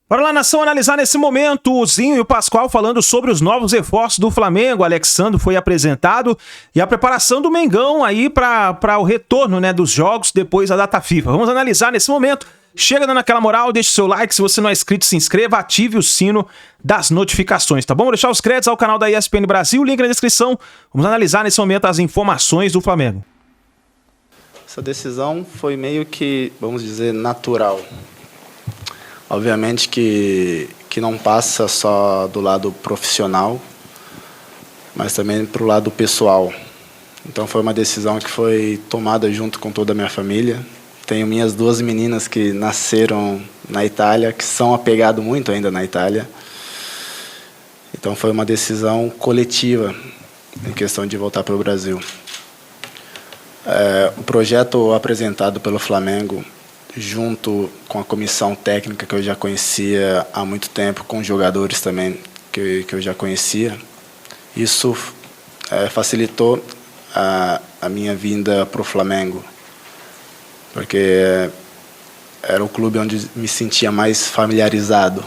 Bora lá, nação, analisar nesse momento o Zinho e o Pascoal falando sobre os novos reforços do Flamengo. O Alexandro foi apresentado e a preparação do Mengão aí para o retorno, né, dos jogos depois da data FIFA. Vamos analisar nesse momento. Chega dando aquela moral, deixe seu like, se você não é inscrito, se inscreva, ative o sino das notificações, tá bom? Vou deixar os créditos ao canal da ESPN Brasil, link na descrição. Vamos analisar nesse momento as informações do Flamengo. Essa decisão foi meio que, vamos dizer, natural. Obviamente que não passa só do lado profissional, mas também para o lado pessoal. Então foi uma decisão que foi tomada junto com toda a minha família. Tenho minhas duas meninas que nasceram na Itália, que são apegadas muito ainda na Itália. Então foi uma decisão coletiva em questão de voltar para o Brasil. O projeto apresentado pelo Flamengo, junto com a comissão técnica que eu já conhecia há muito tempo, com jogadores também que eu já conhecia, isso facilitou a minha vinda para o Flamengo, porque era o clube onde me sentia mais familiarizado,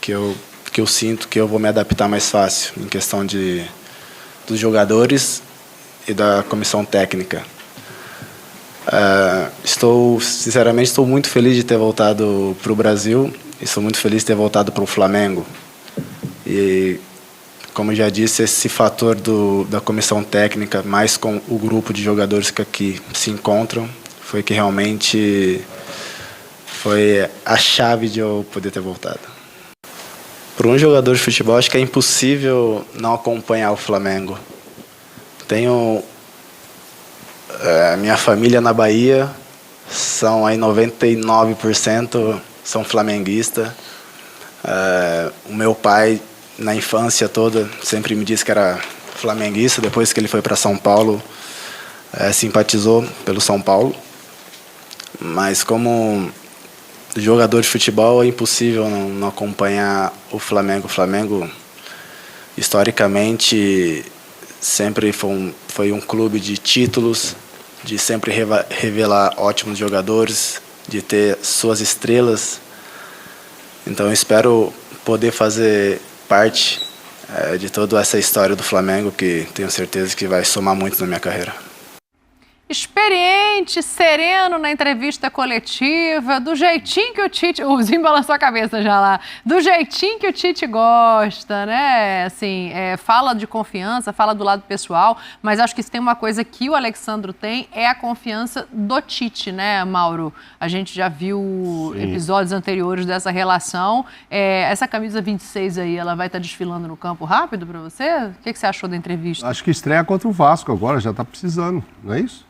que eu sinto que eu vou me adaptar mais fácil em questão dos jogadores e da comissão técnica. Sinceramente, estou muito feliz de ter voltado para o Brasil e estou muito feliz de ter voltado para o Flamengo. E, como eu já disse, esse fator da comissão técnica, mais com o grupo de jogadores que aqui se encontram, foi que realmente foi a chave de eu poder ter voltado. Para um jogador de futebol, acho que é impossível não acompanhar o Flamengo. Tenho minha família na Bahia, são aí 99% são flamenguistas. O meu pai, na infância toda, sempre me disse que era flamenguista. Depois que ele foi para São Paulo, simpatizou pelo São Paulo. Mas como jogador de futebol é impossível não acompanhar o Flamengo. O Flamengo, historicamente, sempre foi um clube de títulos, de sempre revelar ótimos jogadores, de ter suas estrelas. Então eu espero poder fazer parte de toda essa história do Flamengo, que tenho certeza que vai somar muito na minha carreira. Experiente, sereno na entrevista coletiva, do jeitinho que o Tite... O Zinho balançou a cabeça já lá. Do jeitinho que o Tite gosta, né? Assim, fala de confiança, fala do lado pessoal, mas acho que se tem uma coisa que o Alexandro tem, é a confiança do Tite, né, Mauro? A gente já viu episódios anteriores dessa relação. Essa camisa 26 aí, ela vai estar desfilando no campo rápido para você? O que você achou da entrevista? Acho que estreia contra o Vasco agora, já está precisando, não é isso?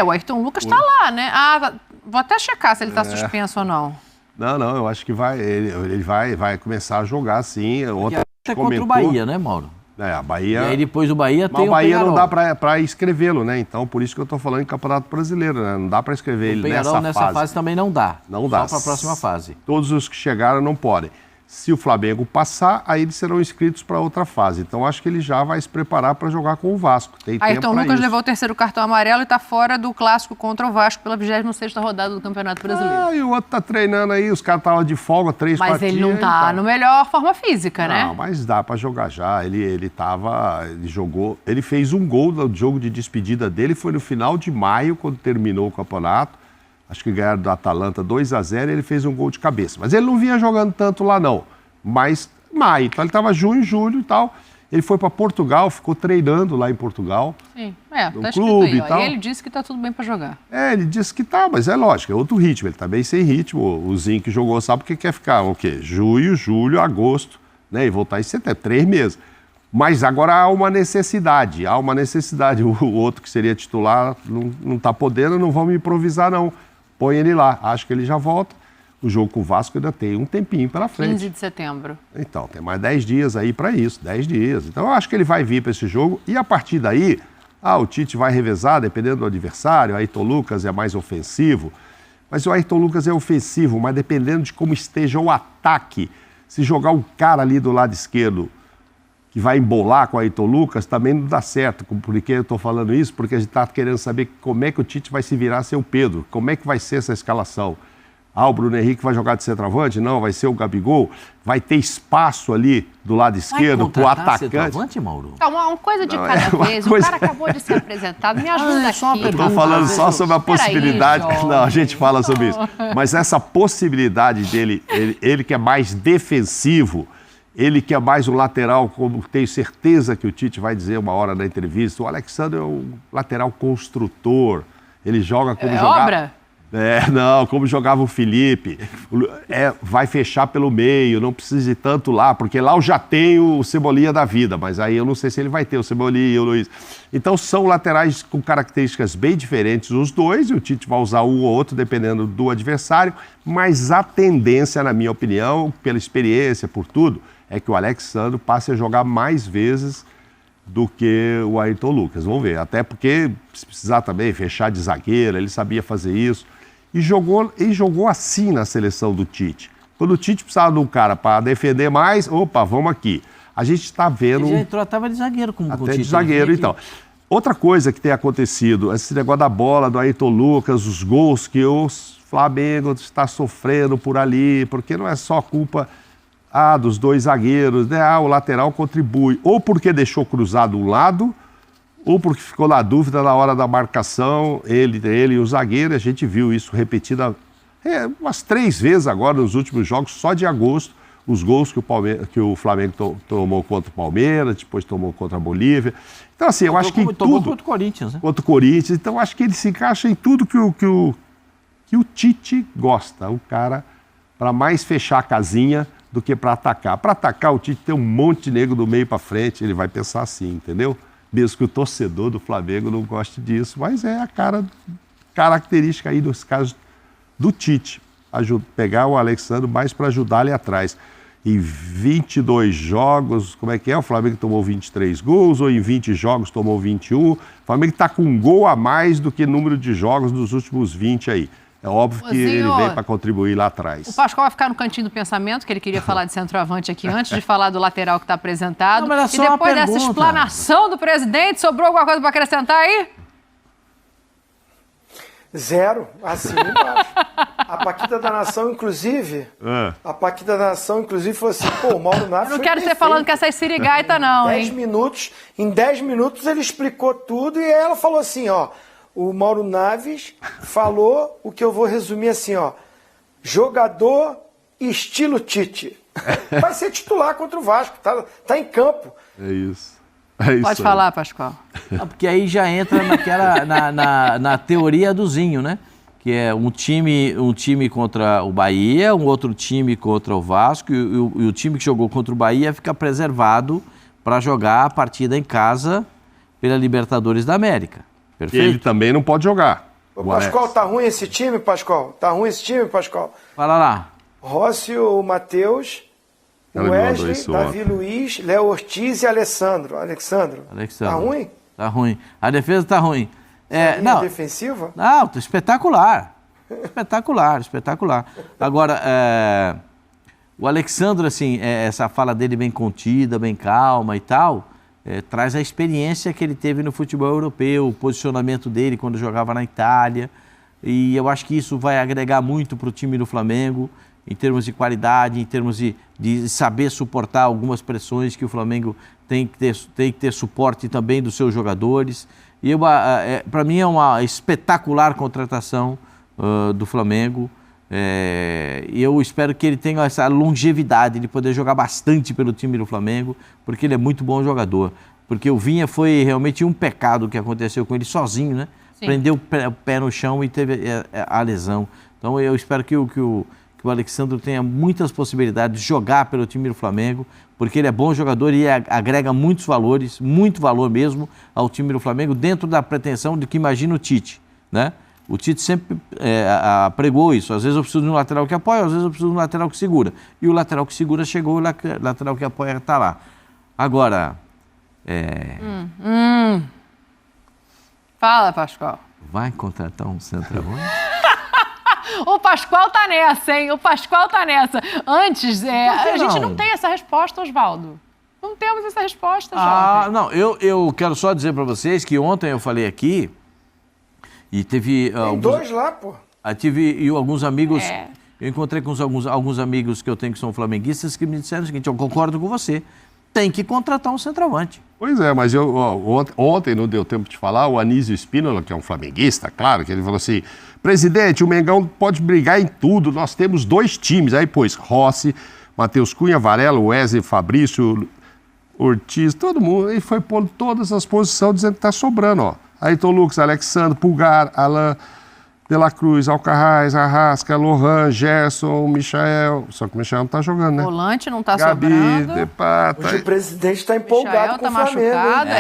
O Ayrton Lucas está lá, né? Vou até checar se ele está suspenso ou não. Não, eu acho que ele vai começar a jogar, sim. Ontem contra o Bahia, né, Mauro? A Bahia... E aí depois do Bahia tem o Bahia Peñarol. não dá para escrevê-lo, né? Então, por isso que eu estou falando em Campeonato Brasileiro, né? Não dá para escrever ele nessa fase também não dá. Não dá. Só para a próxima fase. Todos os que chegaram não podem. Se o Flamengo passar, aí eles serão inscritos para outra fase. Então, acho que ele já vai se preparar para jogar com o Vasco. Tem tempo Ayrton para Lucas isso. levou o terceiro cartão amarelo e está fora do clássico contra o Vasco pela 26ª rodada do Campeonato Brasileiro. E o outro tá treinando aí, os caras estavam de folga, 3 partidas. Mas ele não tá no melhor forma física, né? Não, mas dá para jogar já. Ele jogou, ele fez um gol no jogo de despedida dele, foi no final de maio, quando terminou o campeonato. Acho que ganharam do Atalanta 2-0, ele fez um gol de cabeça. Mas ele não vinha jogando tanto lá, não. Mas maio, então ele estava junho, julho e tal. Ele foi para Portugal, ficou treinando lá em Portugal. Sim, no clube e tal. E ele disse que está tudo bem para jogar. Ele disse que tá, mas é lógico, é outro ritmo. Ele está bem sem ritmo. O Zinho que jogou sabe porque quer ficar o quê? Junho, julho, agosto, né? E voltar em setembro, 3 meses. Mas agora há uma necessidade. O outro que seria titular não está podendo, não vamos improvisar, não. Põe ele lá, acho que ele já volta. O jogo com o Vasco ainda tem um tempinho pela frente. 15 de setembro. Então, tem mais 10 dias aí para isso, 10 dias. Então, eu acho que ele vai vir para esse jogo e, a partir daí, o Tite vai revezar, dependendo do adversário. O Ayrton Lucas é mais ofensivo. Mas o Ayrton Lucas é ofensivo, mas dependendo de como esteja o ataque. Se jogar um cara ali do lado esquerdo que vai embolar com o Ayrton Lucas, também não dá certo. Por que eu estou falando isso? Porque a gente está querendo saber como é que o Tite vai se virar sem o Pedro. Como é que vai ser essa escalação? O Bruno Henrique vai jogar de centroavante? Não, vai ser o Gabigol. Vai ter espaço ali do lado esquerdo para o atacante. Centroavante, Mauro? Calma, uma coisa de cada vez. O cara acabou de ser apresentado. Me ajuda aqui. Eu estou falando só sobre a possibilidade. Não, a gente fala sobre isso. Mas essa possibilidade dele, ele que é mais defensivo, ele que é mais um lateral, como tenho certeza que o Tite vai dizer uma hora na entrevista, o Alexandre é um lateral construtor. Ele joga como jogava... Obra? Como jogava o Felipe. Vai fechar pelo meio, não precisa de tanto lá, porque lá eu já tenho o Cebolinha da vida, mas aí eu não sei se ele vai ter o Cebolinha e o Luiz. Então são laterais com características bem diferentes os dois, e o Tite vai usar um ou outro dependendo do adversário, mas a tendência, na minha opinião, pela experiência, por tudo, é que o Alexandre passe a jogar mais vezes do que o Ayrton Lucas. Vamos ver, até porque se precisar também fechar de zagueiro, ele sabia fazer isso. E jogou assim na seleção do Tite. Quando o Tite precisava de um cara para defender mais, opa, vamos aqui. A gente está vendo... Ele já entrou, estava de zagueiro com o Tite. Até de zagueiro, então. Outra coisa que tem acontecido, esse negócio da bola, do Ayrton Lucas, os gols que o Flamengo está sofrendo por ali, porque não é só culpa dos dois zagueiros, né? O lateral contribui, ou porque deixou cruzado um lado, ou porque ficou na dúvida na hora da marcação, ele e o zagueiro. A gente viu isso repetido umas 3 vezes agora nos últimos jogos, só de agosto, os gols que o Flamengo tomou contra o Palmeiras, depois tomou contra a Bolívia. Então, assim, eu acho que tomou contra o Corinthians, né? Contra o Corinthians. Então, eu acho que ele se encaixa em tudo que o Tite gosta. O cara, para mais fechar a casinha do que para atacar. Para atacar, o Tite tem um monte de negro do meio para frente, ele vai pensar assim, entendeu? Mesmo que o torcedor do Flamengo não goste disso, mas é a característica aí dos casos do Tite. Pegar o Alexandre mais para ajudar ali atrás. Em 22 jogos, como é que é? O Flamengo tomou 23 gols, ou em 20 jogos tomou 21. O Flamengo está com um gol a mais do que número de jogos dos últimos 20 aí. É óbvio que ele vem para contribuir lá atrás. O Pascoal vai ficar no cantinho do pensamento, que ele queria falar de centroavante aqui antes de falar do lateral que está apresentado. Não, e depois dessa explanação do presidente, sobrou alguma coisa para acrescentar aí? Zero, assim embaixo. A Paquita da Nação, inclusive, falou assim, pô, o Mauro Naves Eu não quero você falando que essas sirigaita não, hein? Em 10 minutos ele explicou tudo e ela falou assim, ó, o Mauro Naves falou o que eu vou resumir assim, ó, jogador estilo Tite. Vai ser titular contra o Vasco, tá em campo. É isso. Pode falar, Pascoal. Porque aí já entra na teoria do Zinho, né? Que é um time contra o Bahia, um outro time contra o Vasco, e o time que jogou contra o Bahia fica preservado para jogar a partida em casa pela Libertadores da América. Perfeito? Ele também não pode jogar. Ô, Pascoal, tá ruim esse time, Pascoal? Fala lá. Rócio, Matheus, Wesley, Davi Luiz, Léo Ortiz e Alexandro. Tá ruim? Tá ruim. A defesa tá ruim. Não. Defensiva? Não, espetacular. Espetacular. Agora, o Alexandre, assim, essa fala dele bem contida, bem calma e tal, traz a experiência que ele teve no futebol europeu, o posicionamento dele quando jogava na Itália. E eu acho que isso vai agregar muito para o time do Flamengo, em termos de qualidade, em termos de saber suportar algumas pressões que o Flamengo tem que ter suporte também dos seus jogadores. E para mim é uma espetacular contratação do Flamengo. E eu espero que ele tenha essa longevidade de poder jogar bastante pelo time do Flamengo, porque ele é muito bom jogador. Porque o Vinha foi realmente um pecado que aconteceu com ele sozinho, né? Sim. Prendeu o pé no chão e teve a lesão. Então eu espero que o Alexandre tenha muitas possibilidades de jogar pelo time do Flamengo, porque ele é bom jogador e agrega muitos valores, muito valor mesmo ao time do Flamengo, dentro da pretensão de que imagina o Tite, né? O Tite sempre pregou isso. Às vezes eu preciso de um lateral que apoia, às vezes eu preciso de um lateral que segura. E o lateral que segura chegou, o lateral que apoia está lá. Agora... Fala, Pascoal. Vai contratar um centroavante? O Pascoal tá nessa, hein? Antes, a gente não tem essa resposta, Osvaldo. Não temos essa resposta, jovem. Não, eu quero só dizer para vocês que ontem eu falei aqui e teve... Tem dois lá, pô. Tive alguns amigos Eu encontrei com alguns amigos que eu tenho que são flamenguistas que me disseram o seguinte, eu concordo com você, tem que contratar um centroavante. Pois é, mas ontem não deu tempo de falar, o Anísio Spínola, que é um flamenguista, claro, que ele falou assim, presidente, o Mengão pode brigar em tudo, nós temos 2 times. Aí pôs Rossi, Matheus Cunha, Varela, Wesley, Fabrício, Ortiz, todo mundo, e foi pondo todas as posições dizendo que está sobrando, ó. Ayrton Lucas, Alexandre, Pulgar, Alain, De La Cruz, Alcarraz, Arrasca, Lohan, Gerson, Michael. Só que o Michael não tá jogando, né? Volante não tá Gabi, sobrando. Depata. Hoje o presidente está empolgado Michael com tá o Flamengo. machucado.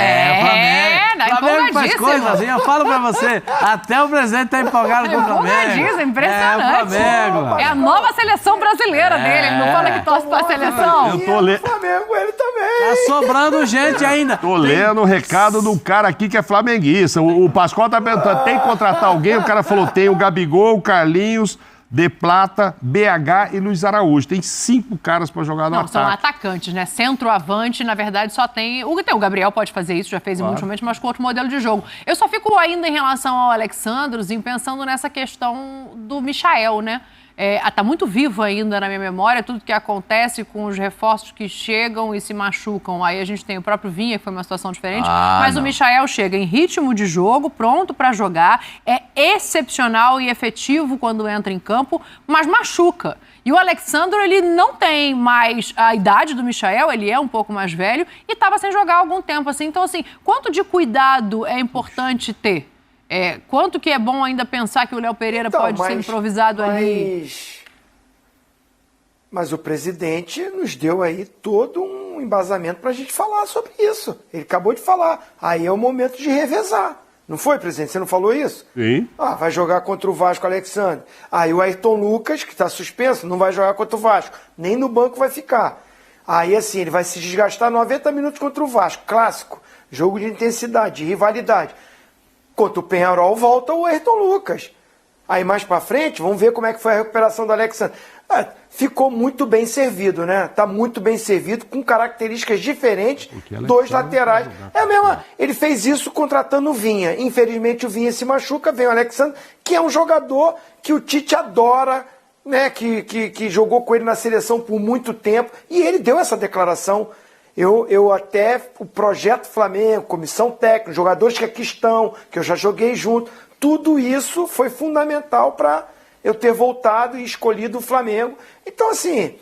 O Flamengo faz coisas, eu falo pra você, até o presidente tá empolgado com o Flamengo. Empolgadíssimo, impressionante. É o Flamengo. É a nova seleção brasileira dele. Ele não fala que torce pra seleção. Eu tô lendo. Flamengo, ele também. Tá sobrando gente ainda. Tô lendo o recado do cara aqui que é flamenguista. O Pascoal tá perguntando, tem que contratar alguém? O cara falou, tem o Gabigol, o Carlinhos, De Plata, BH e Luiz Araújo. Tem 5 caras pra jogar no Não, são ataque. atacantes, né? Centroavante, na verdade, só tem... O Gabriel pode fazer isso, já fez em muitos momentos, mas com outro modelo de jogo. Eu só fico ainda em relação ao Alexandrozinho, pensando nessa questão do Michael, né? Tá muito vivo ainda na minha memória tudo que acontece com os reforços que chegam e se machucam. Aí a gente tem o próprio Vinha, que foi uma situação diferente, mas o Michael chega em ritmo de jogo, pronto para jogar, é excepcional e efetivo quando entra em campo, mas machuca. E o Alexandro, ele não tem mais a idade do Michael, ele é um pouco mais velho e estava sem jogar há algum tempo, assim. Então, assim, quanto de cuidado é importante ter? Quanto que é bom ainda pensar que o Léo Pereira pode ser improvisado ali? Mas o presidente nos deu aí todo um embasamento para a gente falar sobre isso. Ele acabou de falar. Aí é o momento de revezar. Não foi, presidente? Você não falou isso? Sim. Vai jogar contra o Vasco, Alexandre. Aí o Ayrton Lucas, que está suspenso, não vai jogar contra o Vasco. Nem no banco vai ficar. Aí, assim, ele vai se desgastar 90 minutos contra o Vasco. Clássico. Jogo de intensidade, de rivalidade. Contra o Penharol volta o Ayrton Lucas. Aí mais pra frente, vamos ver como é que foi a recuperação do Alexandre. Ficou muito bem servido, né? Tá muito bem servido, com características diferentes, 2 laterais. Ele fez isso contratando o Vinha. Infelizmente o Vinha se machuca, vem o Alexandre, que é um jogador que o Tite adora, né? Que jogou com ele na seleção por muito tempo. E ele deu essa declaração. Eu até, o projeto Flamengo, comissão técnica, jogadores que aqui estão, que eu já joguei junto, tudo isso foi fundamental para eu ter voltado e escolhido o Flamengo. Então, assim,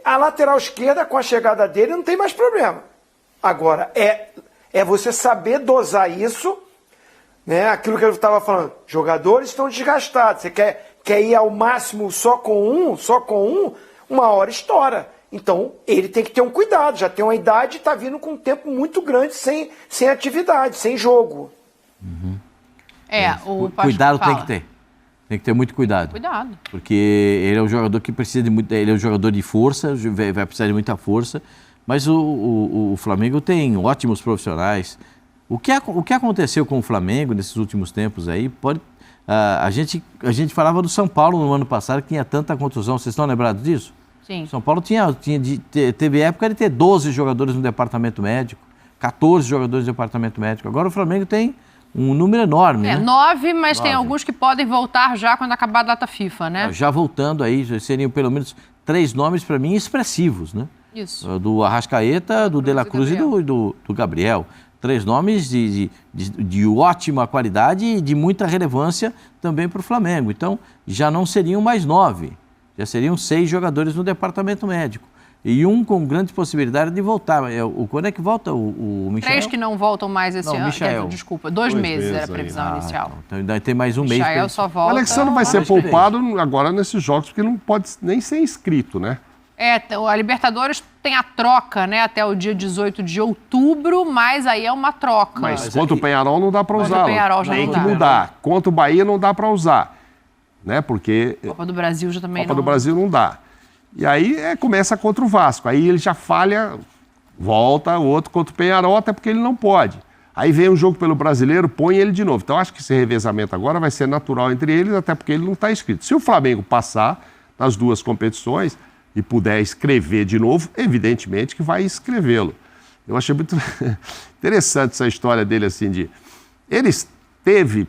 a lateral esquerda, com a chegada dele, não tem mais problema. Agora, é você saber dosar isso, né? Aquilo que eu estava falando, jogadores estão desgastados, você quer ir ao máximo só com um, uma hora estoura. Então, ele tem que ter um cuidado, já tem uma idade e está vindo com um tempo muito grande sem atividade, sem jogo. Uhum. O cuidado tem que ter. Tem que ter muito cuidado. Cuidado. Porque ele é um jogador que precisa de muito. Ele é um jogador de força, vai precisar de muita força. Mas o Flamengo tem ótimos profissionais. O que aconteceu com o Flamengo nesses últimos tempos aí pode. A gente falava do São Paulo no ano passado que tinha tanta contusão. Vocês estão lembrados disso? Sim. São Paulo teve época de ter 12 jogadores no departamento médico, 14 jogadores no departamento médico. Agora o Flamengo tem um número enorme, né? 9, mas tem alguns que podem voltar já quando acabar a data FIFA, né? Já voltando aí, seriam pelo menos 3 nomes para mim expressivos, né? Isso. Do Arrascaeta, do De La Cruz e do Gabriel. 3 nomes de ótima qualidade e de muita relevância também para o Flamengo. Então, já não seriam mais 9. Já seriam 6 jogadores no departamento médico. E um com grande possibilidade de voltar. Quando é que volta o Michael? 3 que não voltam mais esse ano. Michael. Desculpa, 2 meses era a previsão inicial. Então ainda tem mais um mês. Michael só volta. O Alexandre vai ser poupado agora nesses jogos, porque não pode nem ser inscrito, né? A Libertadores tem a troca, né? Até o dia 18 de outubro, mas aí é uma troca. Mas contra o Penharol não dá para usar. O Penharol já tem não que dá. mudar. Contra o Bahia não dá para usar, né? Porque Copa do Brasil já também Copa do Brasil não dá. E aí começa contra o Vasco. Aí ele já falha, volta o outro contra o Penharol, até porque ele não pode. Aí vem um jogo pelo Brasileiro, põe ele de novo. Então acho que esse revezamento agora vai ser natural entre eles, até porque ele não está inscrito. Se o Flamengo passar nas 2 competições e puder escrever de novo, evidentemente que vai escrevê-lo. Eu achei muito interessante essa história dele, assim, ele esteve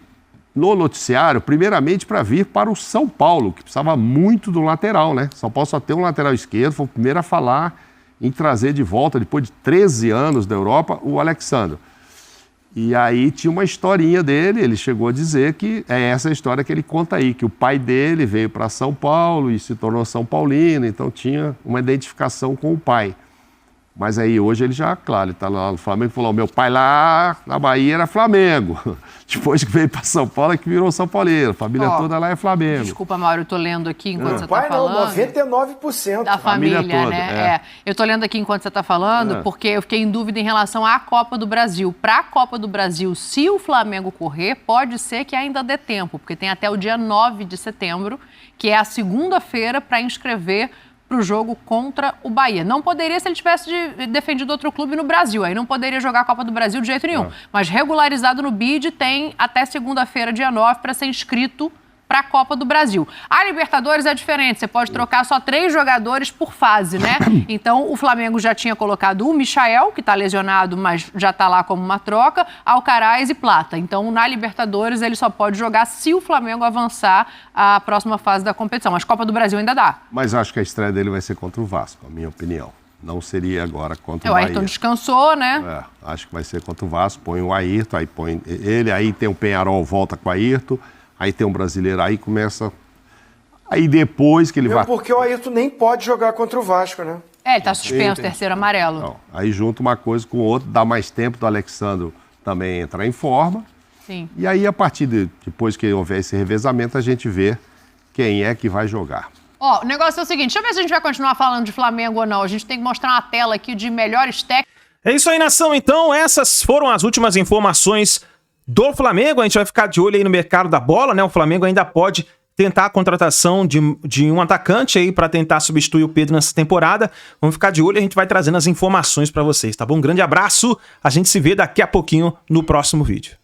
no noticiário, primeiramente para vir para o São Paulo, que precisava muito do lateral, né? São Paulo só tem um lateral esquerdo, foi o primeiro a falar em trazer de volta, depois de 13 anos da Europa, o Alexandre. E aí tinha uma historinha dele, ele chegou a dizer que é essa história que ele conta aí, que o pai dele veio para São Paulo e se tornou São Paulino, então tinha uma identificação com o pai. Mas aí hoje ele já, claro, ele está lá no Flamengo e falou, meu pai lá na Bahia era Flamengo. Depois que veio para São Paulo é que virou São Paulino. A família toda lá é Flamengo. Desculpa, Mauro, eu tô lendo aqui enquanto você está Pai falando. não, 99%. Da família, toda, né? Eu tô lendo aqui enquanto você está falando, porque eu fiquei em dúvida em relação à Copa do Brasil. Para a Copa do Brasil, se o Flamengo correr, pode ser que ainda dê tempo, porque tem até o dia 9 de setembro, que é a segunda-feira, para inscrever para o jogo contra o Bahia. Não poderia se ele tivesse defendido outro clube no Brasil, aí não poderia jogar a Copa do Brasil de jeito nenhum. Mas regularizado no BID tem até segunda-feira, dia 9, para ser inscrito para a Copa do Brasil. A Libertadores é diferente, você pode trocar só 3 jogadores por fase, né? Então, o Flamengo já tinha colocado o Michael, que está lesionado, mas já está lá como uma troca, Alcaraz e Plata. Então, na Libertadores, ele só pode jogar se o Flamengo avançar à próxima fase da competição. Mas Copa do Brasil ainda dá. Mas acho que a estreia dele vai ser contra o Vasco, a minha opinião. Não seria agora contra o O Bahia. Ayrton descansou, né? Acho que vai ser contra o Vasco, põe o Ayrton, aí põe ele, aí tem o Peñarol, volta com o Ayrton, aí tem um brasileiro, aí começa... Aí depois que ele vai... Porque o Ayrton nem pode jogar contra o Vasco, né? Ele tá suspenso, terceiro amarelo. Não, aí junta uma coisa com o outro, dá mais tempo do Alexandre também entrar em forma. Sim. E aí, a partir depois que houver esse revezamento, a gente vê quem é que vai jogar. Ó, o negócio é o seguinte, deixa eu ver se a gente vai continuar falando de Flamengo ou não. A gente tem que mostrar uma tela aqui de melhores técnicos. É isso aí, nação. Então, essas foram as últimas informações do Flamengo. A gente vai ficar de olho aí no mercado da bola, né? O Flamengo ainda pode tentar a contratação de um atacante aí para tentar substituir o Pedro nessa temporada. Vamos ficar de olho e a gente vai trazendo as informações para vocês, tá bom? Um grande abraço. A gente se vê daqui a pouquinho no próximo vídeo.